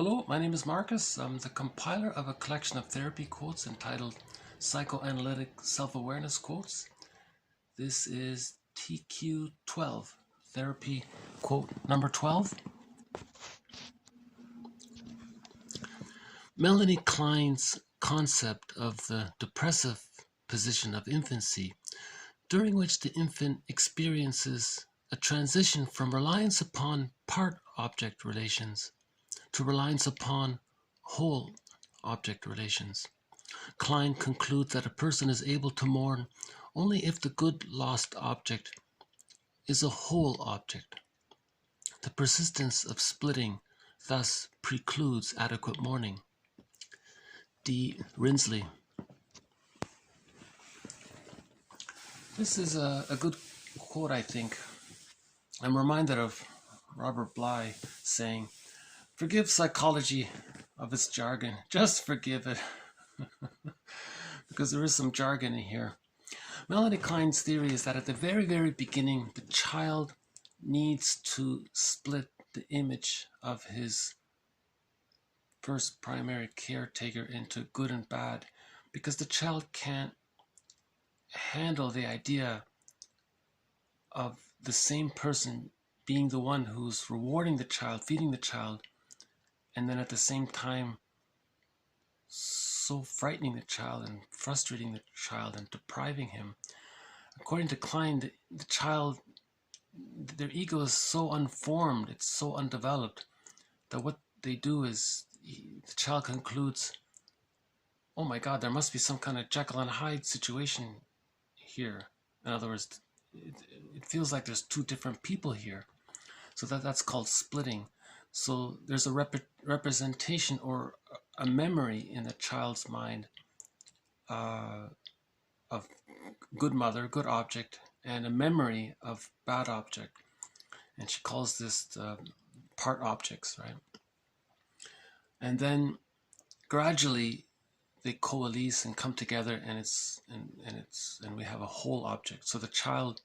Hello, my name is Marcus. I'm the compiler of a collection of therapy quotes entitled Psychoanalytic Self-Awareness Quotes. This is TQ 12, therapy quote number 12. Melanie Klein's concept of the depressive position of infancy, during which the infant experiences a transition from reliance upon part-object relations to reliance upon whole object relations. Klein concludes that a person is able to mourn only if the good lost object is a whole object. The persistence of splitting thus precludes adequate mourning. D. Rinsley. This is a good quote, I think. I'm reminded of Robert Bly saying, "Forgive psychology of its jargon. Just forgive it." Because there is some jargon in here. Melanie Klein's theory is that at the very, very beginning, the child needs to split the image of his first primary caretaker into good and bad, because the child can't handle the idea of the same person being the one who's rewarding the child, feeding the child, and then at the same time so frightening the child and frustrating the child and depriving him. According to Klein, the child, their ego is so unformed, it's so undeveloped, that what they do is, the child concludes, oh my God, there must be some kind of Jekyll and Hyde situation here. In other words, it feels like there's two different people here. So that's called splitting. So there's a representation or a memory in the child's mind of good mother, good object, and a memory of bad object. And she calls this part objects, right? And then gradually they coalesce and come together, and we have a whole object. So the child,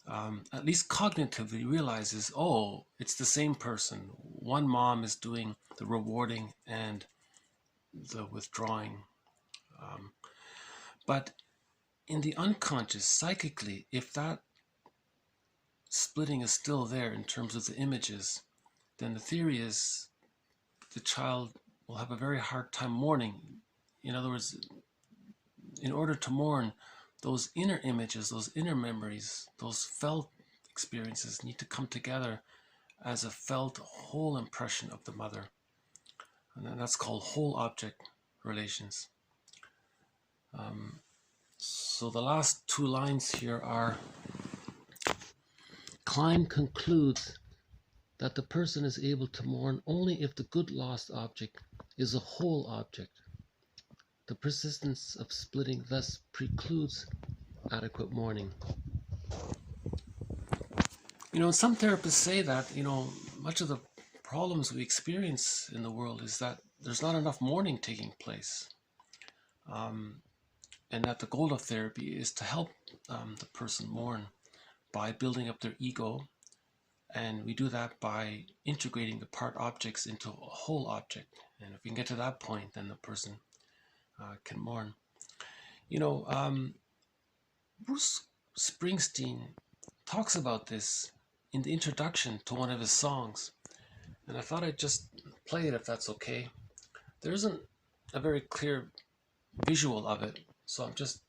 at least cognitively, realizes, oh, it's the same person. One mom is doing the rewarding and the withdrawing. But in the unconscious, psychically, if that splitting is still there in terms of the images, then the theory is the child will have a very hard time mourning. In other words, in order to mourn, those inner images, those inner memories, those felt experiences need to come together as a felt whole impression of the mother. And then that's called whole object relations. So the last two lines here are, Klein concludes that the person is able to mourn only if the good lost object is a whole object. The persistence of splitting thus precludes adequate mourning. Some therapists say that, much of the problems we experience in the world is that there's not enough mourning taking place. And that the goal of therapy is to help the person mourn by building up their ego. And we do that by integrating the part objects into a whole object. And if we can get to that point, then the person can mourn. Bruce Springsteen talks about this in the introduction to one of his songs. And I thought I'd just play it if that's okay. There isn't a very clear visual of it, so I'm just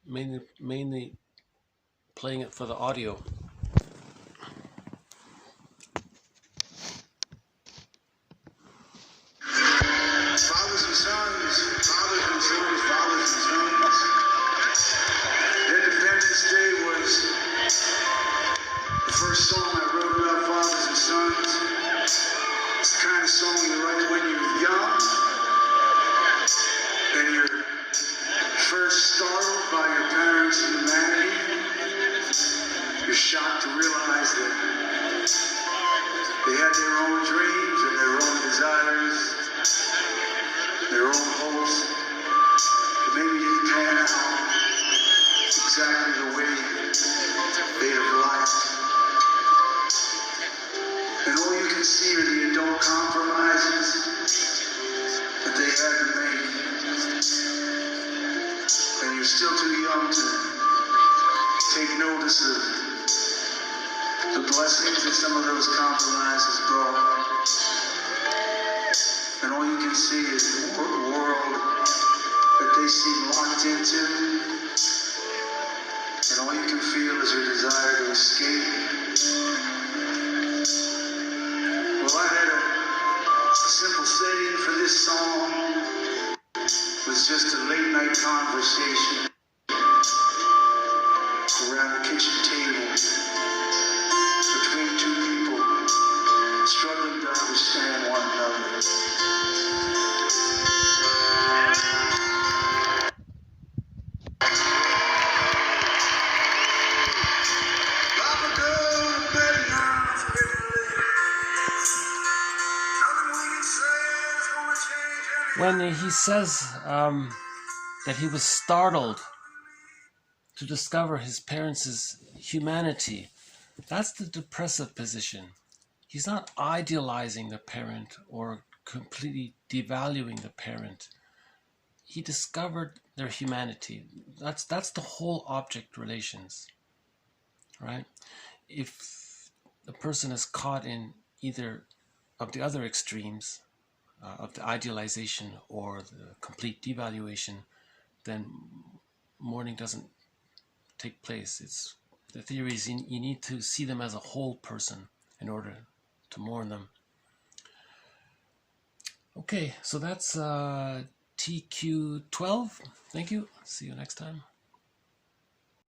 mainly playing it for the audio. Fathers and sons, fathers and sons, fathers and sons. Independence Day was the first song I wrote about fathers and sons. It's the kind of song you write when you're young and you're first startled by your parents' humanity. You're shocked to realize that they had their own dreams and their own desires, their own hopes, that maybe didn't pan out exactly the way they'd have liked. And all you can see are the adult compromises blessings that some of those compromises brought. And all you can see is the world that they seem locked into. And all you can feel is her desire to escape. Well, I had a simple setting for this song. It was just a late night conversation around the kitchen table between two people struggling to understand one another. When he says that he was startled to discover his parents' humanity, that's the depressive position. He's not idealizing the parent or completely devaluing the parent. He discovered their humanity. That's the whole object relations, right? If a person is caught in either of the other extremes, of the idealization or the complete devaluation, then mourning doesn't take place. The theory is you need to see them as a whole person in order to mourn them. Okay, so that's TQ12. Thank you. See you next time.